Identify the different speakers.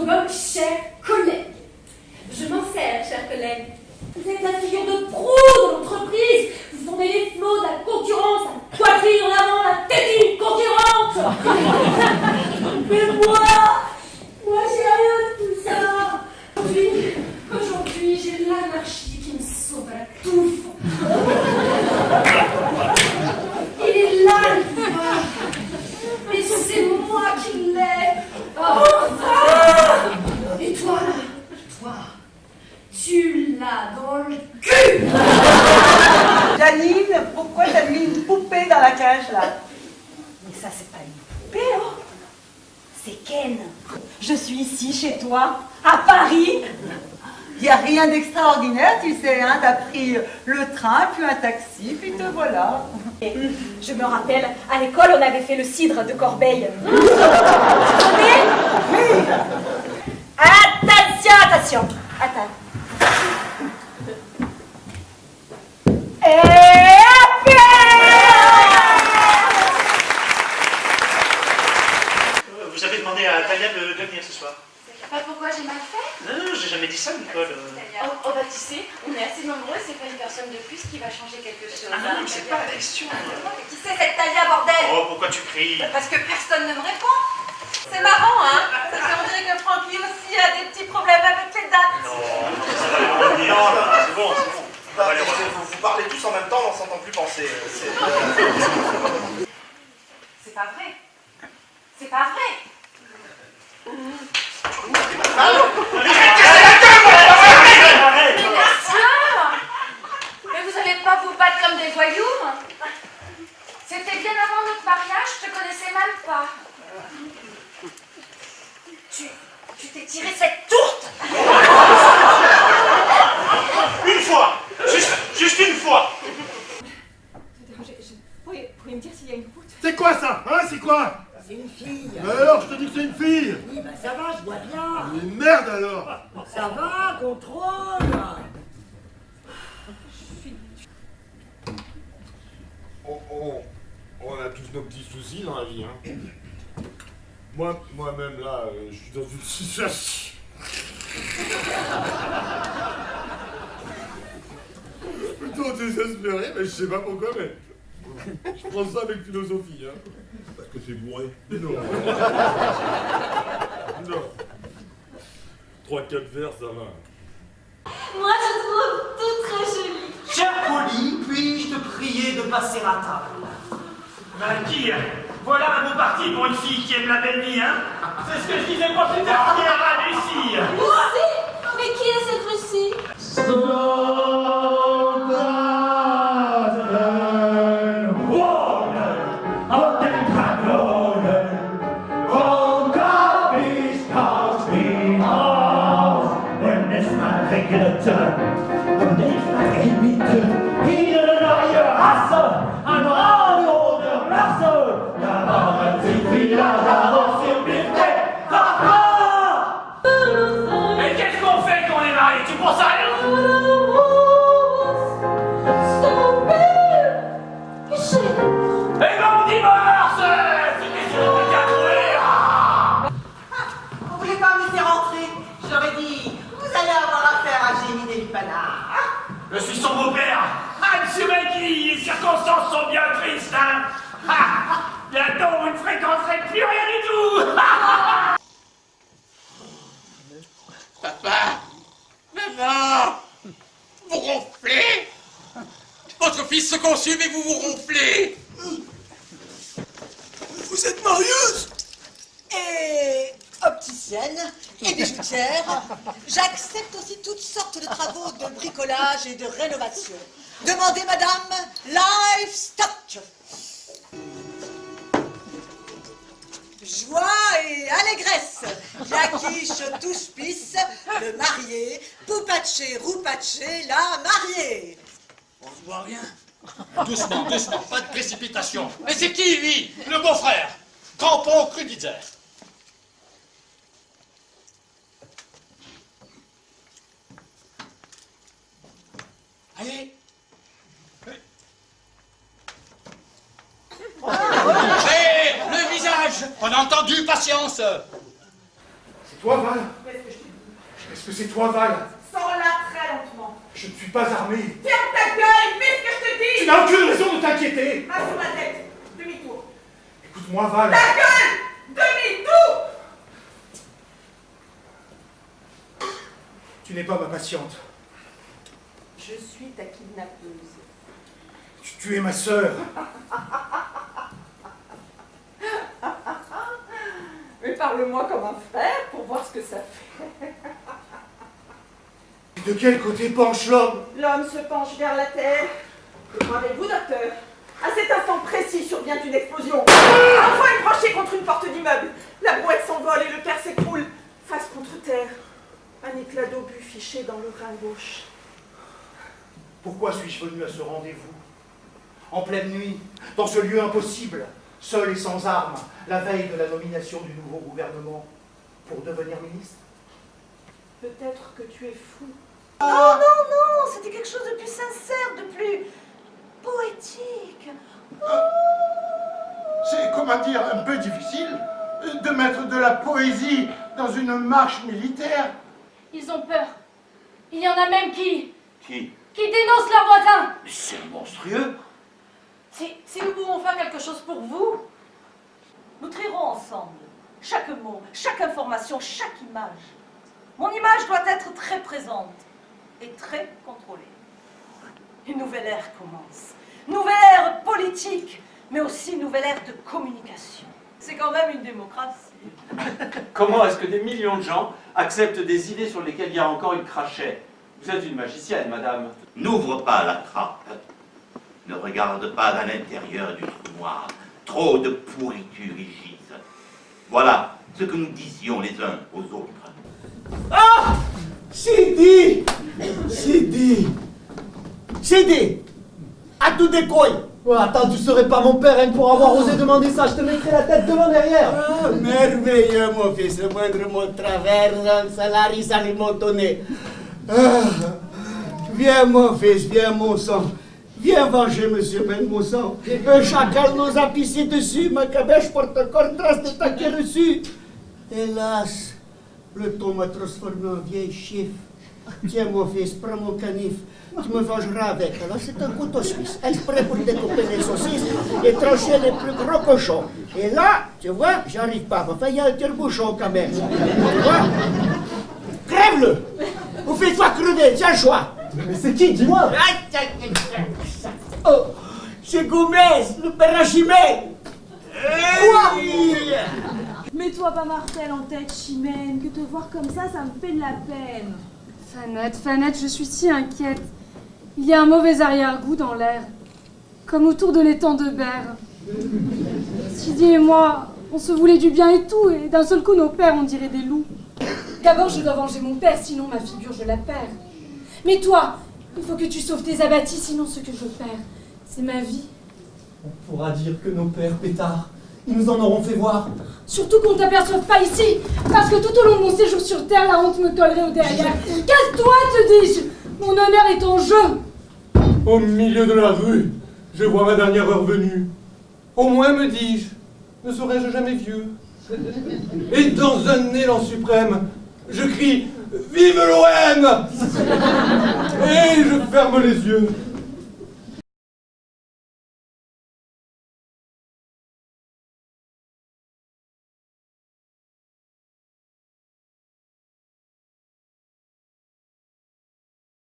Speaker 1: astronome, chers collègues. Je m'en sers, chers collègues. Vous êtes la figure de proue de l'entreprise. Vous fondez les flots de la concurrence, la poitrine en avant, la tétine concurrente. Mais moi j'ai rien de tout ça. Aujourd'hui, j'ai l'anarchie qui me sauve à la touffe. Il est là le pouvoir. Et c'est moi qui l'ai. Enfin. Et toi là, tu l'as dans le cul.
Speaker 2: Janine, pourquoi t'as mis une poupée dans la cage là?
Speaker 3: Mais ça, c'est pas une poupée, oh. C'est Ken. Je suis ici, chez toi, à Paris.
Speaker 2: Il n'y a rien d'extraordinaire, tu sais, hein, t'as pris le train, puis un taxi, puis te voilà.
Speaker 3: Et je me rappelle, à l'école, on avait fait le cidre de Corbeil. Oui. Attention. Attends.
Speaker 4: Vous avez demandé à Talia de venir ce soir.
Speaker 5: Pas pourquoi j'ai mal fait?
Speaker 4: Non, j'ai jamais dit ça, Nicole.
Speaker 5: Oh bah tu sais, on est assez nombreux, c'est pas une personne de plus qui va changer quelque chose.
Speaker 4: Ah non, mais c'est pas la question.
Speaker 5: Qui c'est cette Talia, bordel?
Speaker 4: Oh, pourquoi tu cries?
Speaker 5: Parce que personne ne me répond. C'est marrant, hein? Ça fait on dirait que Francky aussi a des petits problèmes avec les dates.
Speaker 4: Non, ça va les revenir. C'est bon.
Speaker 6: Vous parlez tous en même temps, on s'entend plus penser.
Speaker 5: C'est pas vrai. C'est pas vrai.
Speaker 4: Arrête.
Speaker 5: Mais bien sûr. Mais vous allez pas vous battre comme des voyous. C'était bien avant notre mariage, je te connaissais même pas. Tu t'es tiré cette tourte.
Speaker 4: Une fois. Juste une fois.
Speaker 3: Vous pouvez me dire s'il y a une route?
Speaker 7: C'est quoi ça? Hein, c'est quoi?
Speaker 8: C'est une fille.
Speaker 7: Mais alors, je te dis que c'est une fille.
Speaker 8: Oui, bah ça va, je vois bien.
Speaker 7: Mais merde alors.
Speaker 8: Ça va, contrôle.
Speaker 7: On a tous nos petits soucis dans la vie, hein. Moi-même là, je suis dans une situation. Plutôt désespéré, mais je sais pas pourquoi, mais je prends ça avec philosophie, hein. Parce que c'est bourré. Non. Non. 3-4 vers, ça va.
Speaker 1: Moi, je trouve tout très joli.
Speaker 9: Cher Polly, puis-je te prier de passer à table?
Speaker 4: Valkyr, voilà un beau parti pour une fille qui aime la belle vie, hein? C'est ce que je disais pour cette dernière à Lucie.
Speaker 1: Lucie? Mais qui est cette Lucie?
Speaker 4: Mais qu'est-ce qu'on fait quand on est marié? Tu penses à rien? Eh ben on divorce! C'est question de bien trouver!
Speaker 2: Vous voulez pas me faire rentrer? J'aurais dit, vous allez avoir affaire à Génie des Lipanards.
Speaker 4: Je suis son beau-père! Ah, monsieur Maggie, les circonstances sont bien tristes, hein? Ah, bientôt, vous ne fréquenterez plus rien du tout!
Speaker 10: Papa! Maman! Vous ronflez? Votre fils se consume et vous vous ronflez! Vous êtes marieuse?
Speaker 11: Et opticienne et bijoutière, j'accepte aussi toutes sortes de travaux de bricolage et de rénovation. Demandez Madame Livestock. Joie et allégresse, Yaquiche touche-pisse, le marié, Poupatché, Roupatché, la mariée.
Speaker 10: On ne voit rien. Doucement, doucement, pas de précipitation. Mais c'est qui, lui? Le beau-frère. Crampon Cruditzer. Allez. Hé, le visage. On a entendu, patience.
Speaker 4: Toi, Val?
Speaker 11: Qu'est-ce que je te dis?
Speaker 4: Est-ce que c'est toi, Val?
Speaker 11: Sors-la très lentement.
Speaker 4: Je ne suis pas armé.
Speaker 11: Ferme ta gueule, fais ce que je te dis.
Speaker 4: Tu n'as aucune raison de t'inquiéter.
Speaker 11: Main sur la tête, demi-tour.
Speaker 4: Écoute-moi, Val.
Speaker 11: Ta gueule, demi-tour.
Speaker 4: Tu n'es pas ma patiente.
Speaker 11: Je suis ta kidnappeuse.
Speaker 4: Tu es ma sœur.
Speaker 11: Mais parle-moi comme un frère pour voir ce que ça fait.
Speaker 4: Et de quel côté penche l'homme?
Speaker 11: L'homme se penche vers la terre. Que croyez-vous, docteur? À cet instant précis survient une explosion. Un feu est branché contre une porte d'immeuble. La brouette s'envole et le père s'écroule face contre terre. Un éclat d'obus fiché dans le rein gauche.
Speaker 4: Pourquoi suis-je venu à ce rendez-vous? En pleine nuit, dans ce lieu impossible, seul et sans armes, la veille de la nomination du nouveau gouvernement, pour devenir ministre?
Speaker 11: Peut-être que tu es fou.
Speaker 3: Non, non, non, c'était quelque chose de plus sincère, de plus poétique.
Speaker 10: C'est, comment dire, un peu difficile de mettre de la poésie dans une marche militaire.
Speaker 1: Ils ont peur. Il y en a même qui
Speaker 9: Qui
Speaker 1: dénoncent leurs voisins.
Speaker 9: Mais c'est monstrueux.
Speaker 3: Si nous pouvons faire quelque chose pour vous, nous trierons ensemble. Chaque mot, chaque information, chaque image. Mon image doit être très présente et très contrôlée. Une nouvelle ère commence. Nouvelle ère politique, mais aussi nouvelle ère de communication. C'est quand même une démocratie.
Speaker 12: Comment est-ce que des millions de gens acceptent des idées sur lesquelles il y a encore une crachette? Vous êtes une magicienne, madame.
Speaker 9: N'ouvre pas la trappe. Ne regarde pas à l'intérieur du trou noir. Trop de pourriture y gisent. Voilà ce que nous disions les uns aux autres.
Speaker 8: Ah! Sidi! Sidi! Sidi! À tout décoille!
Speaker 13: Oh, attends, tu serais pas mon père hein, pour avoir osé demander ça, je te mettrais la tête devant derrière.
Speaker 8: Ah, merveilleux, mon fils, le moindre mot de travers, ça l'arrive à montonner. Ah, viens, mon fils, viens, mon sang. Viens venger monsieur Ben Moussan. Un chacal nous a pissé dessus, ma cabèche porte encore trace de ta qui reçu. Hélas, le temps m'a transformé en vieille chiffre. Tiens, mon fils, prends mon canif. Tu me vengeras avec. Alors, c'est un couteau suisse, exprès pour découper les saucisses et trancher les plus gros cochons. Et là, tu vois, j'arrive pas. Enfin, il y a un tire-bouchon quand même. Tu vois? Crève-le! Ou fais-toi crever, tiens le choix!
Speaker 13: Mais c'est qui, dis-moi?
Speaker 8: Oh, c'est Gomez, le père Archimède!
Speaker 13: Quoi?
Speaker 14: Mets-toi pas Martel en tête, Chimène, que te voir comme ça me fait de la peine.
Speaker 15: Fanette, je suis si inquiète. Il y a un mauvais arrière-goût dans l'air, comme autour de l'étang de Berre. Sidi et moi, on se voulait du bien et tout, et d'un seul coup, nos pères, on dirait des loups. D'abord, je dois venger mon père, sinon ma figure, je la perds. Mais toi, il faut que tu sauves tes abattis, sinon ce que je perds, c'est ma vie.
Speaker 13: On pourra dire que nos pères pétards, ils nous en auront fait voir.
Speaker 15: Surtout qu'on ne t'aperçoive pas ici, parce que tout au long de mon séjour sur Terre, la honte me collerait au derrière. Casse-toi, te dis-je! Mon honneur est en jeu.
Speaker 7: Au milieu de la rue, je vois ma dernière heure venue. Au moins, me dis-je, ne serais-je jamais vieux. Et dans un élan suprême, je crie « Vive l'OM !» Et je ferme les yeux.